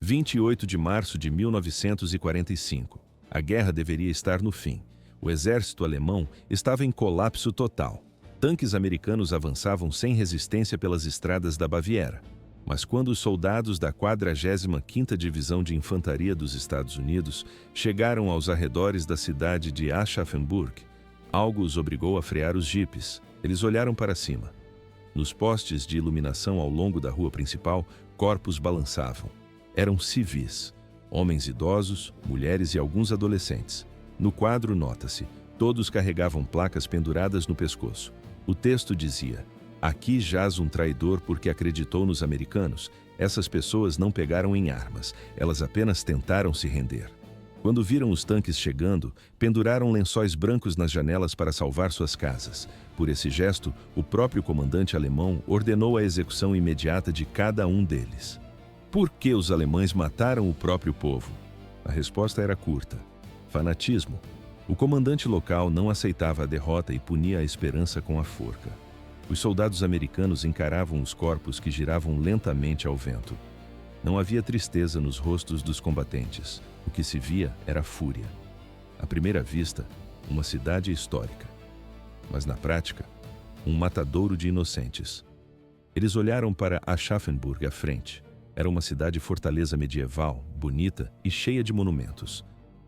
28 de março de 1945. A guerra deveria estar no fim. O exército alemão estava em colapso total. Tanques americanos avançavam sem resistência pelas estradas da Baviera. Mas quando os soldados da 45ª Divisão de Infantaria dos Estados Unidos chegaram aos arredores da cidade de Aschaffenburg, algo os obrigou a frear os jipes. Eles olharam para cima. Nos postes de iluminação ao longo da rua principal, corpos balançavam. Eram civis, homens idosos, mulheres e alguns adolescentes. No quadro nota-se, todos carregavam placas penduradas no pescoço. O texto dizia: "Aqui jaz um traidor porque acreditou nos americanos. Essas pessoas não pegaram em armas, elas apenas tentaram se render." Quando viram os tanques chegando, penduraram lençóis brancos nas janelas para salvar suas casas. Por esse gesto, o próprio comandante alemão ordenou a execução imediata de cada um deles. Por que os alemães mataram o próprio povo? A resposta era curta: fanatismo. O comandante local não aceitava a derrota e punia a esperança com a forca. Os soldados americanos encaravam os corpos que giravam lentamente ao vento. Não havia tristeza nos rostos dos combatentes. O que se via era fúria. À primeira vista, uma cidade histórica. Mas na prática, um matadouro de inocentes. Eles olharam para Aschaffenburg à frente. Era uma cidade-fortaleza medieval, bonita e cheia de monumentos.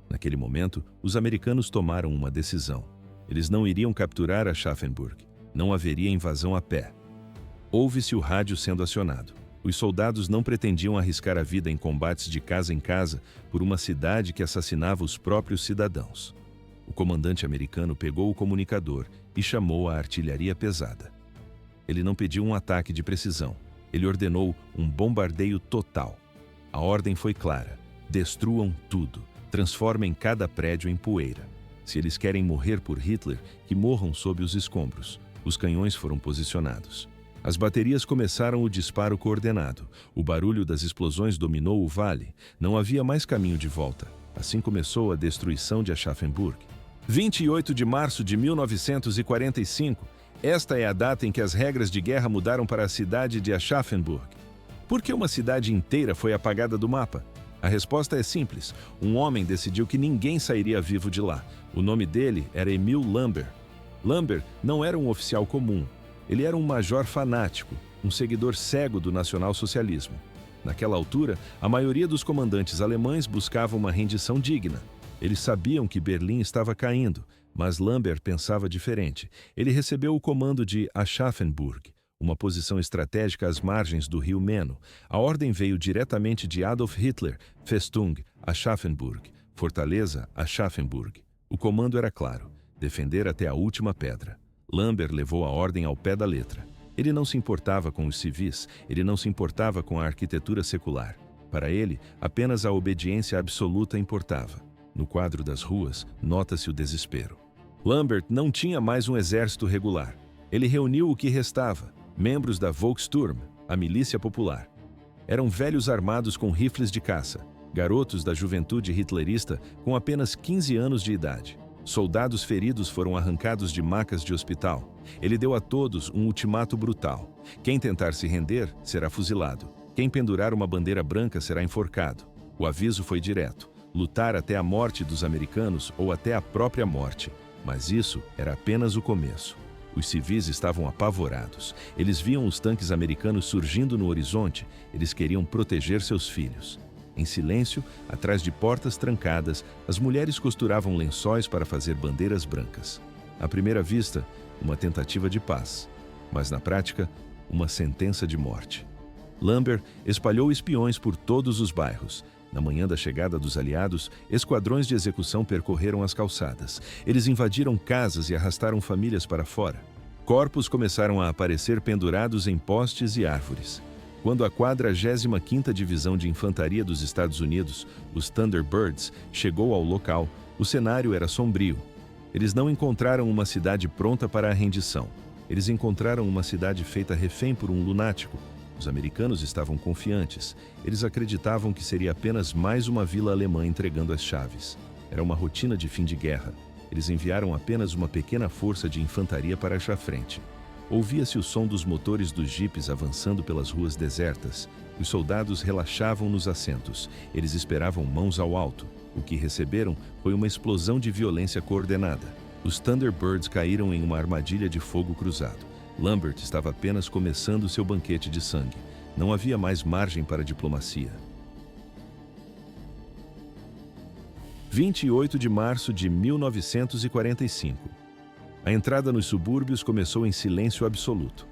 Naquele momento, os americanos tomaram uma decisão. Eles não iriam capturar Aschaffenburg. Não haveria invasão a pé. Ouve-se o rádio sendo acionado. Os soldados não pretendiam arriscar a vida em combates de casa em casa por uma cidade que assassinava os próprios cidadãos. O comandante americano pegou o comunicador e chamou a artilharia pesada. Ele não pediu um ataque de precisão. Ele ordenou um bombardeio total. A ordem foi clara: destruam tudo, transformem cada prédio em poeira. Se eles querem morrer por Hitler, que morram sob os escombros. Os canhões foram posicionados. As baterias começaram o disparo coordenado. O barulho das explosões dominou o vale. Não havia mais caminho de volta. Assim começou a destruição de Aschaffenburg. 28 de março de 1945. Esta é a data em que as regras de guerra mudaram para a cidade de Aschaffenburg. Por que uma cidade inteira foi apagada do mapa? A resposta é simples. Um homem decidiu que ninguém sairia vivo de lá. O nome dele era Emil Lambert. Lambert não era um oficial comum. Ele era um major fanático, um seguidor cego do nacionalsocialismo. Naquela altura, a maioria dos comandantes alemães buscava uma rendição digna. Eles sabiam que Berlim estava caindo, mas Lambert pensava diferente. Ele recebeu o comando de Aschaffenburg, uma posição estratégica às margens do rio Meno. A ordem veio diretamente de Adolf Hitler: Festung, Aschaffenburg, Fortaleza, Aschaffenburg. O comando era claro: defender até a última pedra. Lambert levou a ordem ao pé da letra. Ele não se importava com os civis, ele não se importava com a arquitetura secular. Para ele, apenas a obediência absoluta importava. No quadro das ruas, nota-se o desespero. Lambert não tinha mais um exército regular. Ele reuniu o que restava: membros da Volkssturm, a milícia popular. Eram velhos armados com rifles de caça, garotos da juventude hitlerista com apenas 15 anos de idade. Soldados feridos foram arrancados de macas de hospital. Ele deu a todos um ultimato brutal: quem tentar se render será fuzilado. Quem pendurar uma bandeira branca será enforcado. O aviso foi direto: lutar até a morte dos americanos ou até a própria morte. Mas isso era apenas o começo. Os civis estavam apavorados. Eles viam os tanques americanos surgindo no horizonte. Eles queriam proteger seus filhos. Em silêncio, atrás de portas trancadas, as mulheres costuravam lençóis para fazer bandeiras brancas. À primeira vista, uma tentativa de paz, mas na prática, uma sentença de morte. Lambert espalhou espiões por todos os bairros. Na manhã da chegada dos aliados, esquadrões de execução percorreram as calçadas. Eles invadiram casas e arrastaram famílias para fora. Corpos começaram a aparecer pendurados em postes e árvores. Quando a 45ª Divisão de Infantaria dos Estados Unidos, os Thunderbirds, chegou ao local, o cenário era sombrio. Eles não encontraram uma cidade pronta para a rendição. Eles encontraram uma cidade feita refém por um lunático. Os americanos estavam confiantes. Eles acreditavam que seria apenas mais uma vila alemã entregando as chaves. Era uma rotina de fim de guerra. Eles enviaram apenas uma pequena força de infantaria para a frente. Ouvia-se o som dos motores dos jipes avançando pelas ruas desertas. Os soldados relaxavam nos assentos. Eles esperavam mãos ao alto. O que receberam foi uma explosão de violência coordenada. Os Thunderbirds caíram em uma armadilha de fogo cruzado. Lambert estava apenas começando seu banquete de sangue. Não havia mais margem para diplomacia. 28 de março de 1945. A entrada nos subúrbios começou em silêncio absoluto.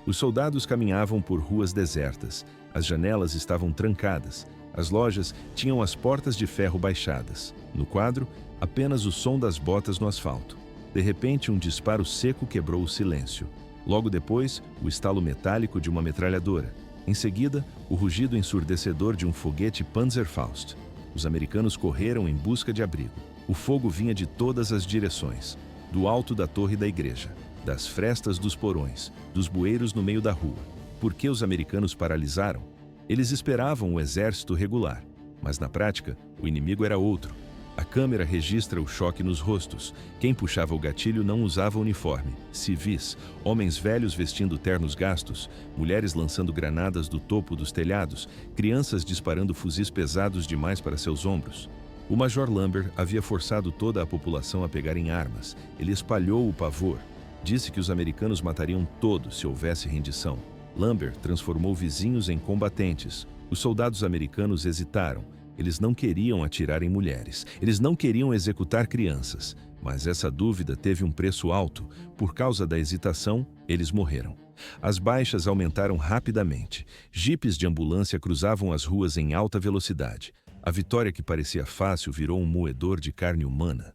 Os soldados caminhavam por ruas desertas. As janelas estavam trancadas. As lojas tinham as portas de ferro baixadas. No quadro, apenas o som das botas no asfalto. De repente, um disparo seco quebrou o silêncio. Logo depois, o estalo metálico de uma metralhadora. Em seguida, o rugido ensurdecedor de um foguete Panzerfaust. Os americanos correram em busca de abrigo. O fogo vinha de todas as direções. Do alto da torre da igreja, das frestas dos porões, dos bueiros no meio da rua. Por que os americanos paralisaram? Eles esperavam o exército regular, mas na prática, o inimigo era outro. A câmera registra o choque nos rostos. Quem puxava o gatilho não usava uniforme. Civis, homens velhos vestindo ternos gastos, mulheres lançando granadas do topo dos telhados, crianças disparando fuzis pesados demais para seus ombros. O Major Lambert havia forçado toda a população a pegarem armas. Ele espalhou o pavor. Disse que os americanos matariam todos se houvesse rendição. Lambert transformou vizinhos em combatentes. Os soldados americanos hesitaram. Eles não queriam atirar em mulheres. Eles não queriam executar crianças. Mas essa dúvida teve um preço alto. Por causa da hesitação, eles morreram. As baixas aumentaram rapidamente. Jipes de ambulância cruzavam as ruas em alta velocidade. A vitória que parecia fácil virou um moedor de carne humana.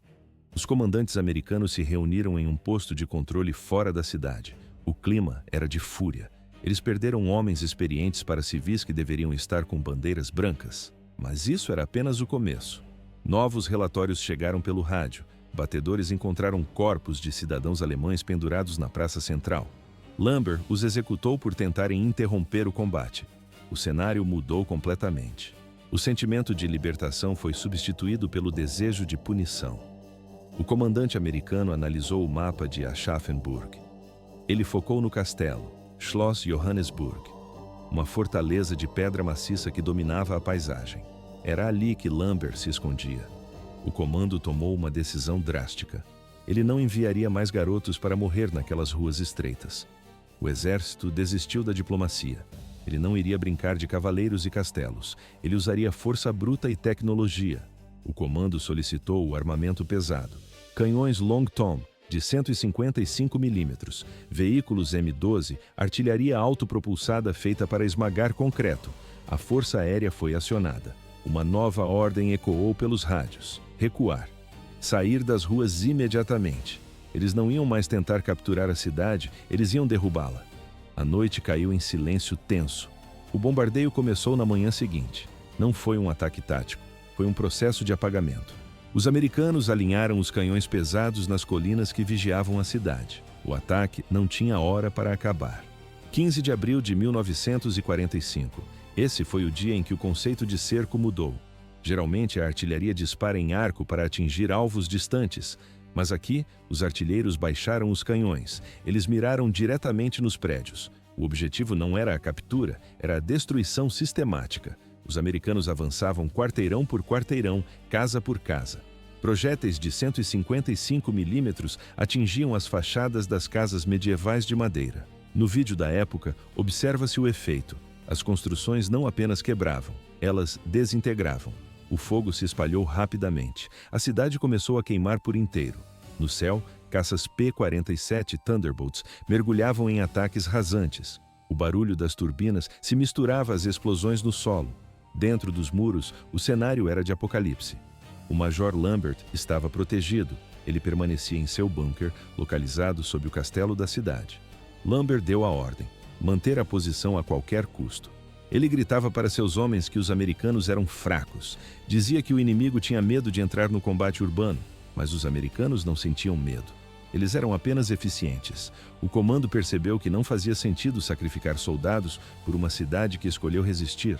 Os comandantes americanos se reuniram em um posto de controle fora da cidade. O clima era de fúria. Eles perderam homens experientes para civis que deveriam estar com bandeiras brancas. Mas isso era apenas o começo. Novos relatórios chegaram pelo rádio. Batedores encontraram corpos de cidadãos alemães pendurados na praça central. Lambert os executou por tentarem interromper o combate. O cenário mudou completamente. O sentimento de libertação foi substituído pelo desejo de punição. O comandante americano analisou o mapa de Aschaffenburg. Ele focou no castelo, Schloss Johannesburg, uma fortaleza de pedra maciça que dominava a paisagem. Era ali que Lambert se escondia. O comando tomou uma decisão drástica. Ele não enviaria mais garotos para morrer naquelas ruas estreitas. O exército desistiu da diplomacia. Ele não iria brincar de cavaleiros e castelos. Ele usaria força bruta e tecnologia. O comando solicitou o armamento pesado. Canhões Long Tom, de 155 milímetros, veículos M12, artilharia autopropulsada feita para esmagar concreto. A força aérea foi acionada. Uma nova ordem ecoou pelos rádios. Recuar. Sair das ruas imediatamente. Eles não iam mais tentar capturar a cidade, eles iam derrubá-la. A noite caiu em silêncio tenso. O bombardeio começou na manhã seguinte. Não foi um ataque tático, foi um processo de apagamento. Os americanos alinharam os canhões pesados nas colinas que vigiavam a cidade. O ataque não tinha hora para acabar. 15 de abril de 1945. Esse foi o dia em que o conceito de cerco mudou. Geralmente a artilharia dispara em arco para atingir alvos distantes, mas aqui os artilheiros baixaram os canhões. Eles miraram diretamente nos prédios. O objetivo não era a captura, era a destruição sistemática. Os americanos avançavam quarteirão por quarteirão, casa por casa. Projéteis de 155 milímetros atingiam as fachadas das casas medievais de madeira. No vídeo da época, observa-se o efeito. As construções não apenas quebravam, elas desintegravam. O fogo se espalhou rapidamente. A cidade começou a queimar por inteiro. No céu, caças P-47 Thunderbolts mergulhavam em ataques rasantes. O barulho das turbinas se misturava às explosões no solo. Dentro dos muros, o cenário era de apocalipse. O Major Lambert estava protegido. Ele permanecia em seu bunker, localizado sob o castelo da cidade. Lambert deu a ordem: manter a posição a qualquer custo. Ele gritava para seus homens que os americanos eram fracos. Dizia que o inimigo tinha medo de entrar no combate urbano, mas os americanos não sentiam medo. Eles eram apenas eficientes. O comando percebeu que não fazia sentido sacrificar soldados por uma cidade que escolheu resistir.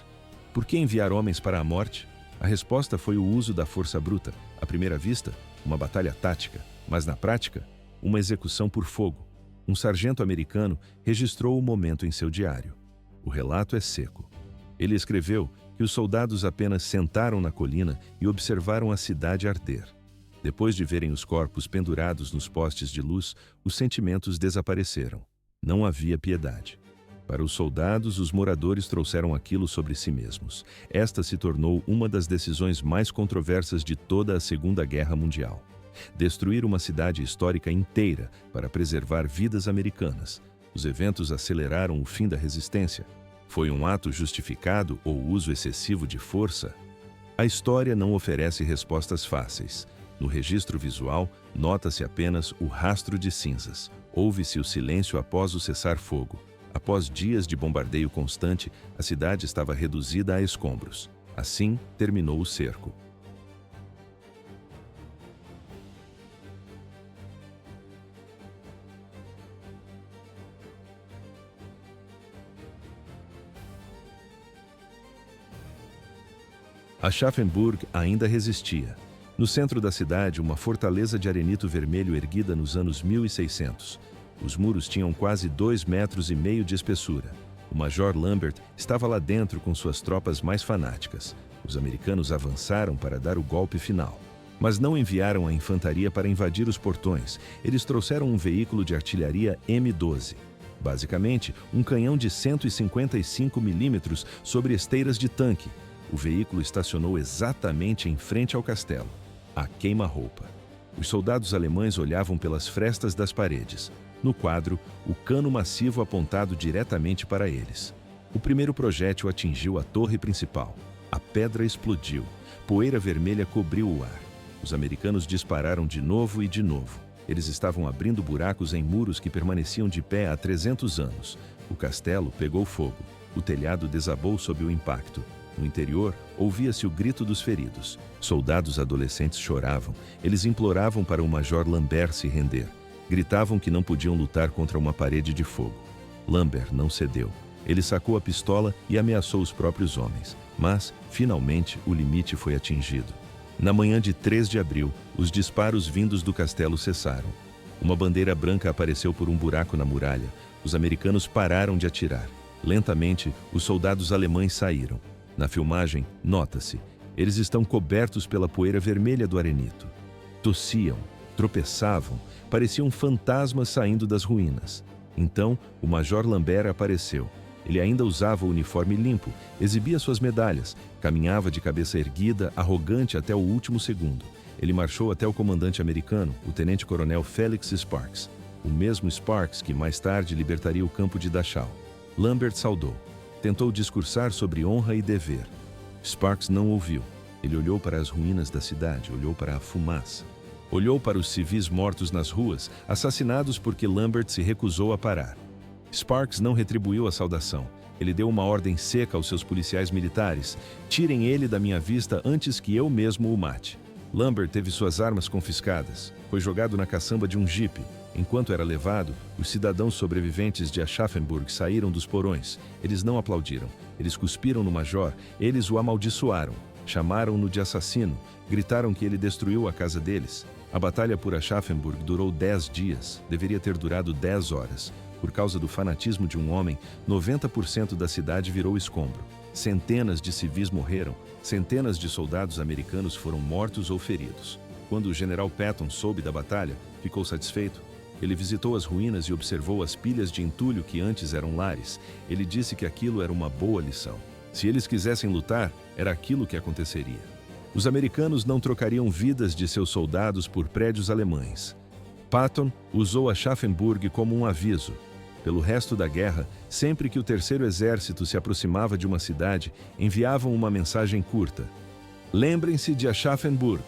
Por que enviar homens para a morte? A resposta foi o uso da força bruta. À primeira vista, uma batalha tática, mas na prática, uma execução por fogo. Um sargento americano registrou o momento em seu diário. O relato é seco. Ele escreveu que os soldados apenas sentaram na colina e observaram a cidade arder. Depois de verem os corpos pendurados nos postes de luz, os sentimentos desapareceram. Não havia piedade. Para os soldados, os moradores trouxeram aquilo sobre si mesmos. Esta se tornou uma das decisões mais controversas de toda a Segunda Guerra Mundial. Destruir uma cidade histórica inteira para preservar vidas americanas. Os eventos aceleraram o fim da resistência. Foi um ato justificado ou uso excessivo de força? A história não oferece respostas fáceis. No registro visual, nota-se apenas o rastro de cinzas. Ouve-se o silêncio após o cessar-fogo. Após dias de bombardeio constante, a cidade estava reduzida a escombros. Assim, terminou o cerco. Aschaffenburg ainda resistia. No centro da cidade, uma fortaleza de arenito vermelho erguida nos anos 1600. Os muros tinham quase 2,5 metros de espessura. O Major Lambert estava lá dentro com suas tropas mais fanáticas. Os americanos avançaram para dar o golpe final. Mas não enviaram a infantaria para invadir os portões. Eles trouxeram um veículo de artilharia M12. Basicamente, um canhão de 155 milímetros sobre esteiras de tanque. O veículo estacionou exatamente em frente ao castelo. A queima-roupa. Os soldados alemães olhavam pelas frestas das paredes. No quadro, o cano massivo apontado diretamente para eles. O primeiro projétil atingiu a torre principal. A pedra explodiu. Poeira vermelha cobriu o ar. Os americanos dispararam de novo e de novo. Eles estavam abrindo buracos em muros que permaneciam de pé há 300 anos. O castelo pegou fogo. O telhado desabou sob o impacto. No interior, ouvia-se o grito dos feridos. Soldados adolescentes choravam. Eles imploravam para o Major Lambert se render. Gritavam que não podiam lutar contra uma parede de fogo. Lambert não cedeu. Ele sacou a pistola e ameaçou os próprios homens. Mas, finalmente, o limite foi atingido. Na manhã de 3 de abril, os disparos vindos do castelo cessaram. Uma bandeira branca apareceu por um buraco na muralha. Os americanos pararam de atirar. Lentamente, os soldados alemães saíram. Na filmagem, nota-se, eles estão cobertos pela poeira vermelha do arenito. Tossiam, tropeçavam, pareciam fantasmas saindo das ruínas. Então, o Major Lambert apareceu. Ele ainda usava o uniforme limpo, exibia suas medalhas, caminhava de cabeça erguida, arrogante até o último segundo. Ele marchou até o comandante americano, o tenente-coronel Felix Sparks, o mesmo Sparks que mais tarde libertaria o campo de Dachau. Lambert saudou. Tentou discursar sobre honra e dever. Sparks não ouviu. Ele olhou para as ruínas da cidade, olhou para a fumaça. Olhou para os civis mortos nas ruas, assassinados porque Lambert se recusou a parar. Sparks não retribuiu a saudação. Ele deu uma ordem seca aos seus policiais militares. Tirem ele da minha vista antes que eu mesmo o mate. Lambert teve suas armas confiscadas. Foi jogado na caçamba de um jipe. Enquanto era levado, os cidadãos sobreviventes de Aschaffenburg saíram dos porões. Eles não aplaudiram. Eles cuspiram no major. Eles o amaldiçoaram. Chamaram-no de assassino. Gritaram que ele destruiu a casa deles. A batalha por Aschaffenburg durou 10 dias. Deveria ter durado 10 horas. Por causa do fanatismo de um homem, 90% da cidade virou escombro. Centenas de civis morreram. Centenas de soldados americanos foram mortos ou feridos. Quando o general Patton soube da batalha, ficou satisfeito. Ele visitou as ruínas e observou as pilhas de entulho que antes eram lares. Ele disse que aquilo era uma boa lição. Se eles quisessem lutar, era aquilo que aconteceria. Os americanos não trocariam vidas de seus soldados por prédios alemães. Patton usou Aschaffenburg como um aviso. Pelo resto da guerra, sempre que o terceiro exército se aproximava de uma cidade, enviavam uma mensagem curta. Lembrem-se de Aschaffenburg.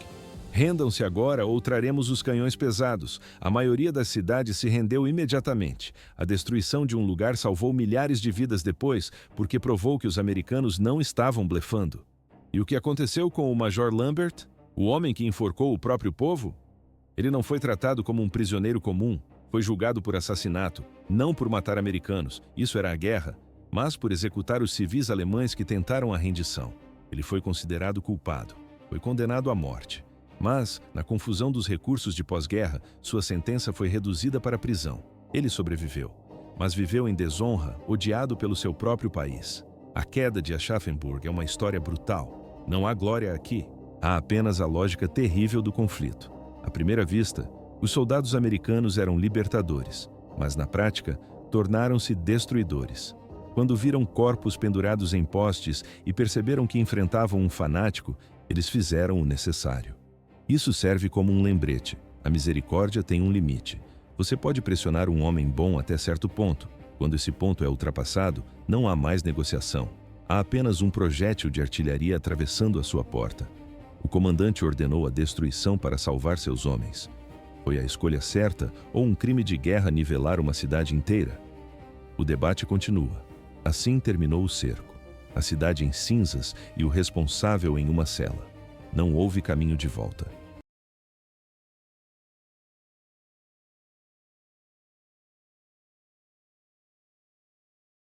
Rendam-se agora ou traremos os canhões pesados. A maioria das cidades se rendeu imediatamente. A destruição de um lugar salvou milhares de vidas depois, porque provou que os americanos não estavam blefando. E o que aconteceu com o Major Lambert? O homem que enforcou o próprio povo? Ele não foi tratado como um prisioneiro comum. Foi julgado por assassinato, não por matar americanos, isso era a guerra, mas por executar os civis alemães que tentaram a rendição. Ele foi considerado culpado. Foi condenado à morte. Mas, na confusão dos recursos de pós-guerra, sua sentença foi reduzida para prisão. Ele sobreviveu, mas viveu em desonra, odiado pelo seu próprio país. A queda de Aschaffenburg é uma história brutal. Não há glória aqui, há apenas a lógica terrível do conflito. À primeira vista, os soldados americanos eram libertadores, mas na prática, tornaram-se destruidores. Quando viram corpos pendurados em postes e perceberam que enfrentavam um fanático, eles fizeram o necessário. Isso serve como um lembrete. A misericórdia tem um limite. Você pode pressionar um homem bom até certo ponto. Quando esse ponto é ultrapassado, não há mais negociação. Há apenas um projétil de artilharia atravessando a sua porta. O comandante ordenou a destruição para salvar seus homens. Foi a escolha certa ou um crime de guerra nivelar uma cidade inteira? O debate continua. Assim terminou o cerco. A cidade em cinzas e o responsável em uma cela. Não houve caminho de volta.